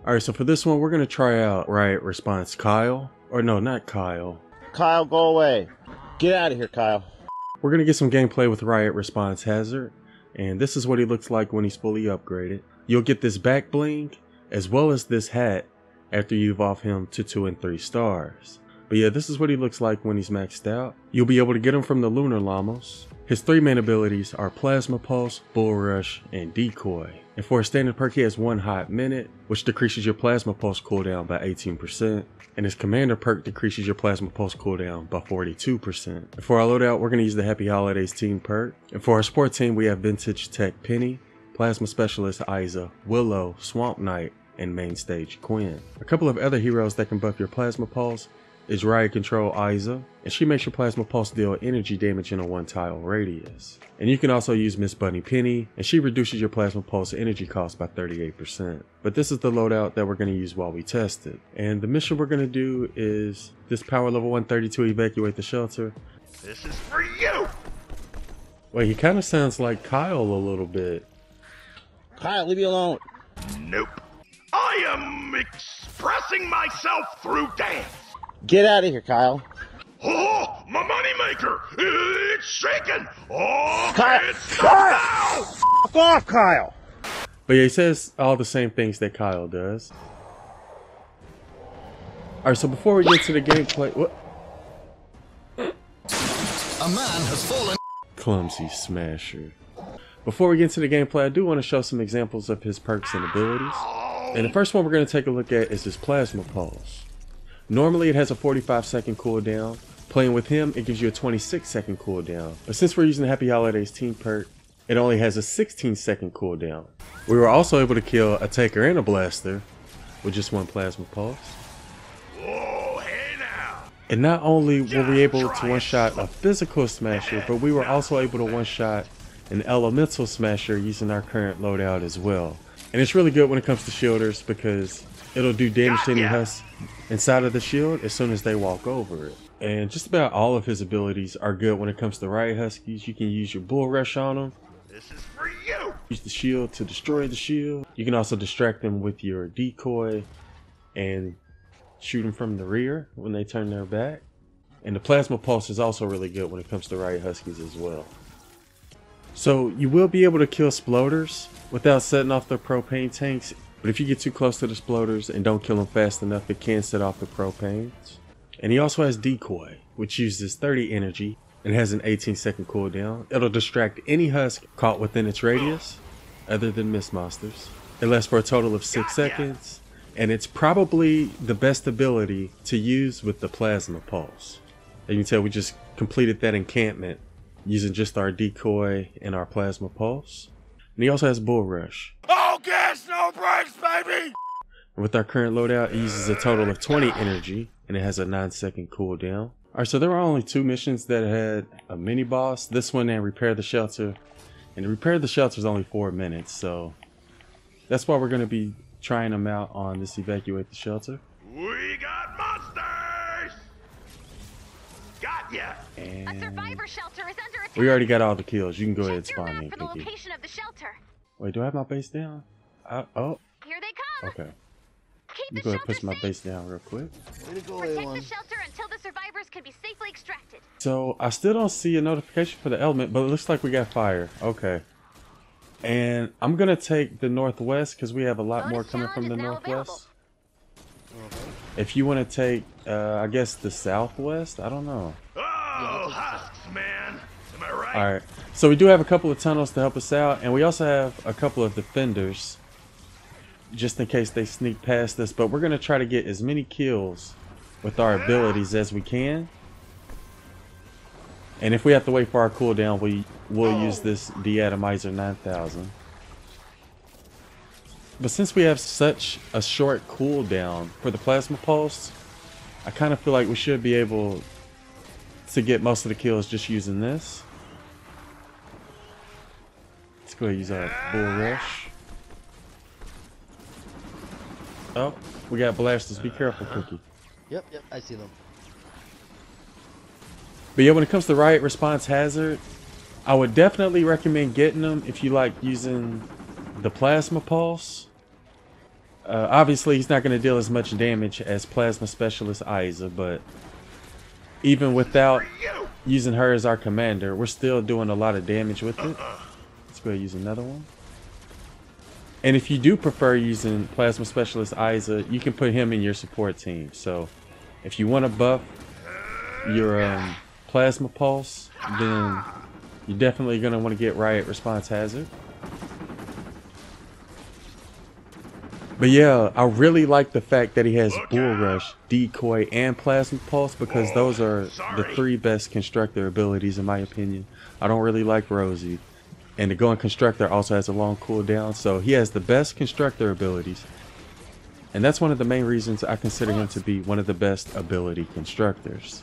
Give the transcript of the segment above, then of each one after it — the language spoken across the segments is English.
Alright, so for this one, we're going to try out Riot Response Kyle. Or no, not Kyle. Kyle, go away. Get out of here, Kyle. We're going to get some gameplay with Riot Response Hazard. And this is what he looks like when he's fully upgraded. You'll get this back bling, as well as this hat, after you evolve him to 2 and 3 stars. But yeah, this is what he looks like when he's maxed out. You'll be able to get him from the Lunar Llamos. His 3 main abilities are Plasma Pulse, Bull Rush, and Decoy. And for a standard perk, he has 1 hot minute, which decreases your Plasma Pulse cooldown by 18%. And his commander perk decreases your Plasma Pulse cooldown by 42%. And for our loadout, we're going to use the Happy Holidays team perk. And for our support team, we have Vintage Tech Penny, Plasma Specialist Isa, Willow, Swamp Knight, and Main Stage Quinn. A couple of other heroes that can buff your Plasma Pulse is Riot Control Isa, and she makes your Plasma Pulse deal energy damage in a 1 tile radius. And you can also use Miss Bunny Penny, and she reduces your Plasma Pulse energy cost by 38%. But this is the loadout that we're going to use while we test it. And the mission we're going to do is this power level 132 evacuate the shelter. This is for you! Wait, he kind of sounds like Kyle a little bit. Kyle, leave me alone. Nope. I am expressing myself through dance. Get out of here, Kyle. Oh, my moneymaker! It's shaking! Oh, Kyle! it's now! Fuck off, Kyle! But yeah, he says all the same things that Kyle does. Alright, so before we get to the gameplay... What? A man has fallen. Clumsy Smasher. Before we get into the gameplay, I do want to show some examples of his perks and abilities. And the first one we're going to take a look at is his Plasma Pulse. Normally it has a 45-second cooldown. Playing with him, it gives you a 26-second cooldown. But since we're using the Happy Holidays team perk, it only has a 16-second cooldown. We were also able to kill a Taker and a Blaster with just 1 Plasma Pulse. Oh, hey now! And not only were we able to one-shot a physical Smasher, but we were also able to one-shot an Elemental Smasher using our current loadout as well. And it's really good when it comes to shielders because it'll do damage to any husk inside of the shield as soon as they walk over it. And just about all of his abilities are good when it comes to Riot Huskies. You can use your Bull Rush on them. This is for you! Use the shield to destroy the shield. You can also distract them with your Decoy and shoot them from the rear when they turn their back. And the Plasma Pulse is also really good when it comes to Riot Huskies as well. So you will be able to kill Sploders without setting off the propane tanks. But if you get too close to the Sploders and don't kill them fast enough, it can set off the propanes. And he also has Decoy, which uses 30 energy and has an 18-second cooldown. It'll distract any husk caught within its radius, other than Mist Monsters. It lasts for a total of 6 seconds, and it's probably the best ability to use with the Plasma Pulse. As you can tell, we just completed that encampment using just our Decoy and our Plasma Pulse. And he also has Bull Rush. Oh, gas, no brakes, baby! With our current loadout, it uses a total of 20 energy, and it has a 9-second cooldown. Alright, so there were only 2 missions that had a mini-boss. This one and Repair the Shelter. And Repair the Shelter is only 4 minutes, so that's why we're going to be trying them out on this Evacuate the Shelter. We got monsters! Got ya! And A survivor shelter is under attack. we already got all the kills. You can go ahead and Check your spawn map in, for the Cookie. location of the shelter. Wait, do I have my base down? Oh, Here they come. okay. Keep Let me the go ahead and shelter push my safe. base down real quick. Way to go, Protect A1. the shelter until the survivors can be safely extracted. So I still don't see a notification for the element, but it looks like we got fire. Okay. And I'm going to take the northwest because we have a lot more Bonus coming from the challenge is now northwest. If you want to take, I guess, the southwest, I don't know. Oh, husks, man! Am I right? Alright, so we do have a couple of tunnels to help us out, and we also have a couple of defenders just in case they sneak past us, but we're going to try to get as many kills with our abilities as we can. And if we have to wait for our cooldown, we'll use this De-Atomizer 9000. But since we have such a short cooldown for the Plasma Pulse, I kind of feel like we should be able to get most of the kills just using this. Let's go ahead and use our Bull Rush. Oh, we got blasters. Be careful, Cookie. Yep, I see them. But yeah, when it comes to Riot Response Hazard, I would definitely recommend getting them if you like using the Plasma Pulse. Obviously, he's not going to deal as much damage as Plasma Specialist Isa, but even without using her as our commander, we're still doing a lot of damage with it. Let's go ahead and use another one. And if you do prefer using Plasma Specialist Isa, you can put him in your support team. So if you want to buff your Plasma Pulse, then you're definitely going to want to get Riot Response Hazard. But yeah, I really like the fact that he has Bull Rush, Decoy, and Plasma Pulse, because those are the 3 best Constructor abilities in my opinion. I don't really like Rosie. And the Going Constructor also has a long cooldown, so he has the best Constructor abilities. And that's one of the main reasons I consider him to be one of the best ability Constructors.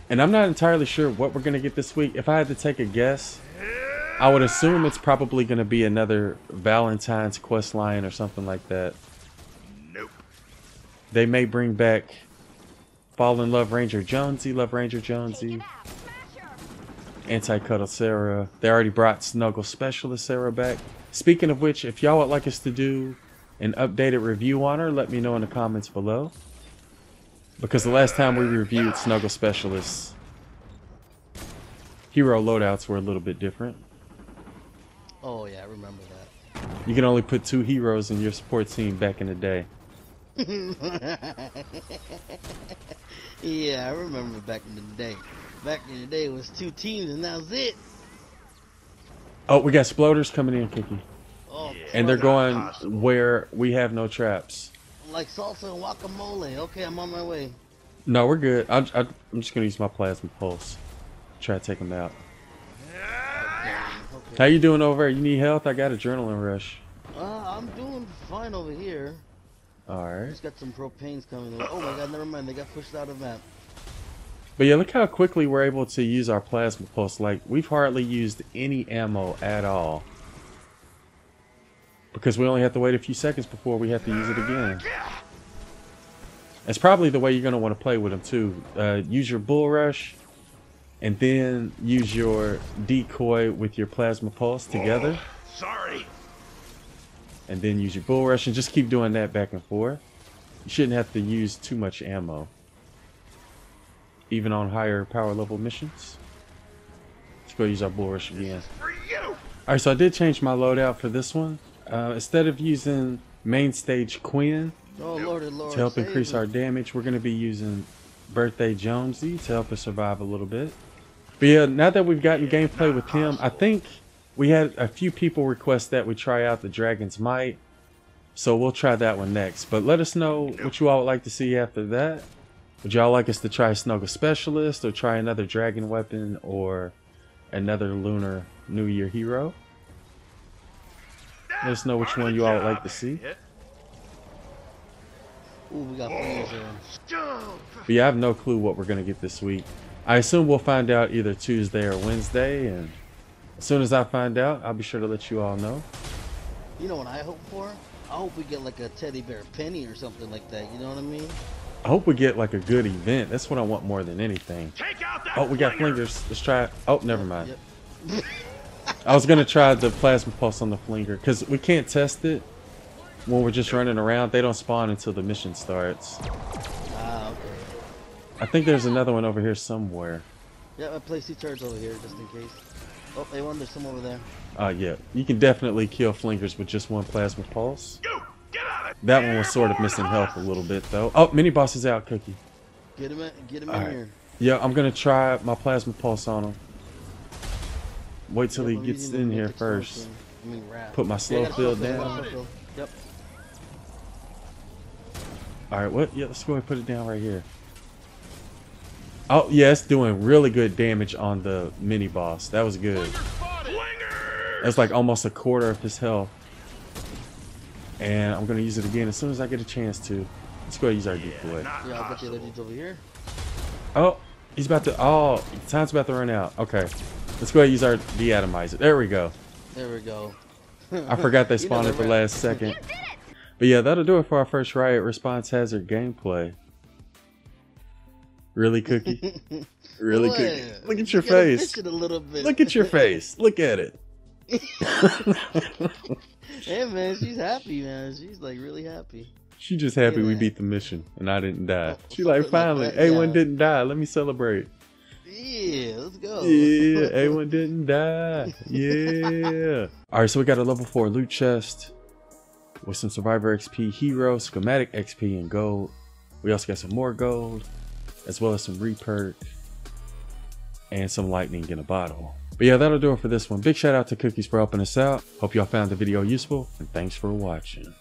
And I'm not entirely sure what we're going to get this week. If I had to take a guess, I would assume it's probably going to be another Valentine's quest line or something like that. Nope. They may bring back Fall in Love Ranger Jonesy, Love Ranger Jonesy, Anti-Cuddle Sarah. They already brought Snuggle Specialist Sarah back. Speaking of which, if y'all would like us to do an updated review on her, let me know in the comments below. Because the last time we reviewed Snuggle Specialists, hero loadouts were a little bit different. Oh yeah, I remember that. You can only put 2 heroes in your support team back in the day. Yeah, I remember back in the day. Back in the day, it was 2 teams, and that was it. Oh, we got Sploders coming in, Cookie. Oh, And they're going where we have no traps. like salsa and guacamole. Okay, I'm on my way. No, we're good. I'm just going to use my Plasma Pulse. Try to take them out. How you doing over there? You need health? I got Adrenaline Rush. I'm doing fine over here. Alright. Just got some propanes coming in. Oh my god, never mind. They got pushed out of map. But yeah, look how quickly we're able to use our Plasma Pulse. Like, we've hardly used any ammo at all. Because we only have to wait a few seconds before we have to use it again. That's probably the way you're going to want to play with them too. Use your Bull Rush, and then use your Decoy with your Plasma Pulse together. Sorry. And then use your Bull Rush, and just keep doing that back and forth. You shouldn't have to use too much ammo, even on higher power level missions. Let's go use our Bull Rush again. For you. Alright, so I did change my loadout for this one. Instead of using main stage Quinn Oh lordy lord. to help save increase me. our damage, we're going to be using Birthday Jonesy to help us survive a little bit. But yeah, now that we've gotten gameplay with him, I think we had a few people request that we try out the Dragon's Might. So we'll try that one next. But let us know what you all would like to see after that. Would y'all like us to try Snuggle Specialist, or try another Dragon Weapon, or another Lunar New Year hero? Let us know which one you all would like to see. Ooh, we got flames there. But yeah, I have no clue what we're going to get this week. I assume we'll find out either Tuesday or Wednesday, and as soon as I find out, I'll be sure to let you all know. You know what I hope for? I hope we get like a teddy bear penny or something like that. You know what I mean? I hope we get like a good event. That's what I want more than anything. Take out that Oh, we got flinger. flingers. Let's try it. Oh, never mind. Yep. I was going to try the Plasma Pulse on the flinger, because we can't test it when we're just running around. They don't spawn until the mission starts. Ah, okay. I think there's another one over here somewhere. Yeah, I placed 2 turrets over here just in case. Oh, they won. There's some over there. Yeah, you can definitely kill flingers with just one Plasma Pulse. You get out of it. That one was sort of missing health a little bit, though. Oh, mini boss is out, Cookie. Get him in Alright. here. Yeah, I'm going to try my Plasma Pulse on him. Wait till he Yep, I'm gets using in the here mythic stone first. thing. I mean, wrap. Put my slow I got a field slow field, I got down. a slow field. Yep. Alright, what? Yeah, let's go ahead and put it down right here. Oh, yeah, it's doing really good damage on the mini boss. That was good. Flinger. That's like almost a quarter of his health. And I'm going to use it again as soon as I get a chance to. Let's go ahead and use our decoy. Not Yeah, I'll get the other possible. dudes over here. Oh, he's about to... Oh, time's about to run out. Okay. Let's go ahead and use our deatomizer. There we go. There we go. I forgot they You know spawned at the rap. last second. You did it! But yeah, that'll do it for our first Riot Response Hazard gameplay. Really, Cookie? Really, What? Cookie? Look at your You gotta face. pitch it a little bit. Look at your face. Look at it. Hey man, she's happy, man. She's like really happy. She just happy we that. beat the mission and I didn't die. She something like, like finally, that, A1 yeah. didn't die. Let me celebrate. Yeah, let's go. Yeah, A1 didn't die. Yeah. All right, so we got a level 4 loot chest with some Survivor XP, Hero, Schematic XP, and gold. We also got some more gold, as well as some reperk and some lightning in a bottle. But yeah, that'll do it for this one. Big shout out to Cookies for helping us out. Hope y'all found the video useful, and thanks for watching.